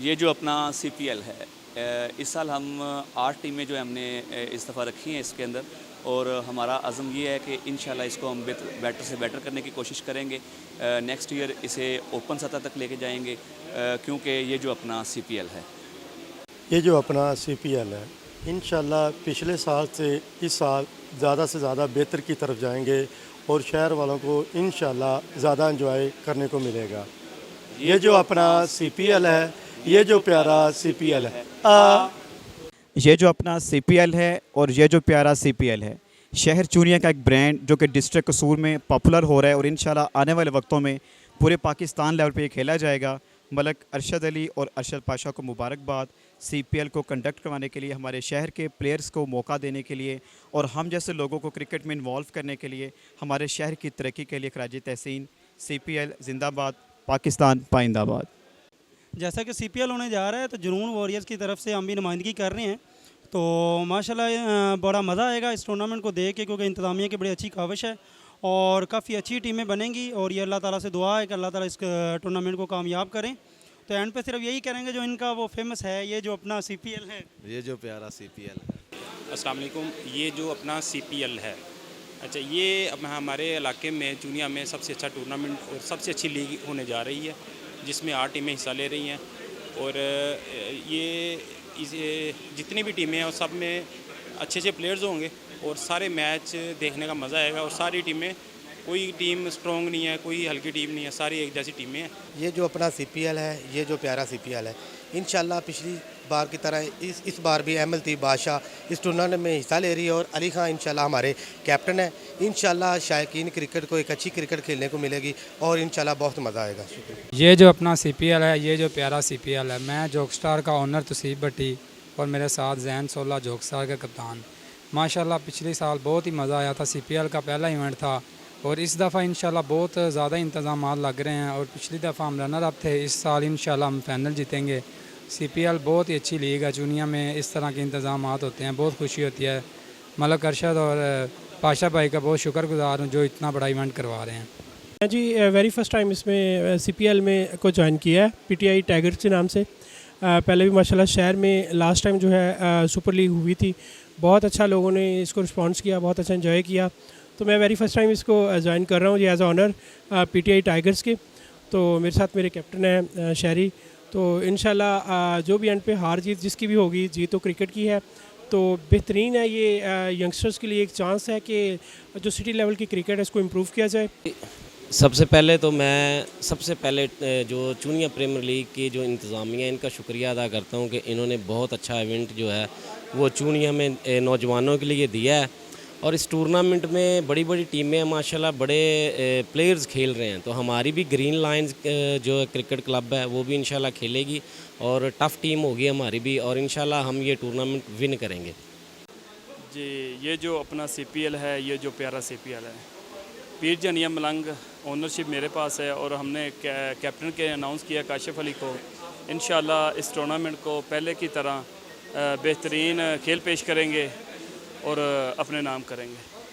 ये जो अपना CPL है, इस साल हम 8 टीमें जो है हमने इस दफ़ा रखी हैं इसके अंदर, और हमारा अज़म ये है कि इंशाल्लाह इसको हम बेटर से बेटर करने की कोशिश करेंगे। नेक्स्ट ईयर इसे ओपन सतह तक लेके जाएंगे, क्योंकि ये जो अपना CPL है, ये जो अपना CPL है, इंशाल्लाह पिछले साल से इस साल ज़्यादा से ज़्यादा बेहतर की तरफ जाएंगे और शहर वालों को इंशाल्लाह ज़्यादा एंजॉय करने को मिलेगा। ये जो अपना CPL है, ये जो प्यारा CPL है। ये जो अपना CPL है और ये जो प्यारा CPL है, शहर चूनिया का एक ब्रांड जो कि डिस्ट्रिक्ट कसूर में पॉपुलर हो रहा है और इंशाल्लाह आने वाले वक्तों में पूरे पाकिस्तान लेवल पे ये खेला जाएगा। मलक अरशद अली और अरशद पाशा को मुबारकबाद CPL को कंडक्ट करवाने के लिए, हमारे शहर के प्लेयर्स को मौका देने के लिए और हम जैसे लोगों को क्रिकेट में इन्वॉल्व करने के लिए, हमारे शहर की तरक्की के लिए खराज तहसीन। CPL जिंदाबाद, पाकिस्तान पाइंदाबाद। जैसा कि CPL होने जा रहा है तो जुनून वॉरियर्स की तरफ से हम भी नुमाइंदगी कर रहे हैं, तो माशाल्लाह बड़ा मज़ा आएगा इस टूर्नामेंट को देख के, क्योंकि इंतज़ामिया की बड़ी अच्छी काविश है और काफ़ी अच्छी टीमें बनेंगी और ये अल्लाह ताला से दुआ है कि अल्लाह ताला इस टूर्नामेंट को कामयाब करें। तो एंड पे सिर्फ यही करेंगे जो इनका वो फेमस है, ये जो अपना CPL है, ये जो प्यारा CPL है। अस्सलाम वालेकुम। ये जो अपना CPL है, अच्छा, ये अब हमारे इलाके में चूनिया में सबसे अच्छा टूर्नामेंट और सबसे अच्छी लीग होने जा रही है, जिसमें 8 टीमें हिस्सा ले रही हैं। और ये जितनी भी टीमें हैं और सब में अच्छे अच्छे प्लेयर्स होंगे और सारे मैच देखने का मज़ा आएगा। और सारी टीमें, कोई टीम स्ट्रॉन्ग नहीं है, कोई हल्की टीम नहीं है, सारी एक जैसी टीमें हैं। ये जो अपना CPL है, ये जो प्यारा CPL है, इंशाल्लाह पिछली बार की तरह इस बार भी अहमद लतीफ़ बादशाह इस टूर्नामेंट में हिस्सा ले रही है और अली खान इंशाल्लाह हमारे कैप्टन है। इंशाल्लाह शायकीन क्रिकेट को एक अच्छी क्रिकेट खेलने को मिलेगी और इंशाल्लाह बहुत मज़ा आएगा। ये जो अपना CPL है, ये जो प्यारा CPL है, मैं जोगस्टार का ओनर तसीब भट्टी और मेरे साथ जैन सोला जोगस्टार का कप्तान। माशाल्लाह पिछले साल बहुत ही मज़ा आया था, CPL का पहला इवेंट था और इस दफ़ा इंशाल्लाह बहुत ज़्यादा इंतज़ाम लग रहे हैं और पिछली दफ़ा हम रनर अप थे, इस साल इंशाल्लाह हम फाइनल जीतेंगे। CPL बहुत ही अच्छी लीग है, चूनिया में इस तरह के इंतज़ाम होते हैं, बहुत खुशी होती है। मलक अरशद और पाशा भाई का बहुत शुक्रगुजार हूँ जो इतना बड़ा इवेंट करवा रहे हैं। जी वेरी फर्स्ट टाइम इसमें CPL में को ज्वाइन किया है, PTI टाइगर्स के नाम से। पहले भी माशाल्लाह शहर में लास्ट टाइम जो है सुपर लीग हुई थी, बहुत अच्छा लोगों ने इसको रिस्पॉन्स किया, बहुत अच्छा एंजॉय किया। तो मैं वेरी फर्स्ट टाइम इसको ज्वाइन कर रहा हूँ जी एज ऑनर PTI टाइगर्स के। तो मेरे साथ मेरे कैप्टन है शहरी। तो इंशाल्लाह जो भी एंड पे हार जीत जिसकी भी होगी, जीत तो क्रिकेट की है, तो बेहतरीन है ये यंगस्टर्स के लिए एक चांस है कि जो सिटी लेवल की क्रिकेट है इसको इम्प्रूव किया जाए। सबसे पहले तो मैं जो चूनिया प्रीमियर लीग की जो इंतज़ामिया, इनका शुक्रिया अदा करता हूँ कि इन्होंने बहुत अच्छा इवेंट जो है वो चूनिया में नौजवानों के लिए दिया है और इस टूर्नामेंट में बड़ी बड़ी टीमें माशाल्लाह बड़े प्लेयर्स खेल रहे हैं। तो हमारी भी ग्रीन लाइंस जो क्रिकेट क्लब है वो भी इंशाल्लाह खेलेगी और टफ़ टीम होगी हमारी भी, और इंशाल्लाह हम ये टूर्नामेंट विन करेंगे। जी, ये जो अपना CPL है, ये जो प्यारा CPL है, पीर जनिया मलंग ओनरशिप मेरे पास है और हमने कैप्टन के अनाउंस किया काशिफ अली को। इंशाल्लाह इस टूर्नामेंट को पहले की तरह बेहतरीन खेल पेश करेंगे और अपने नाम करेंगे।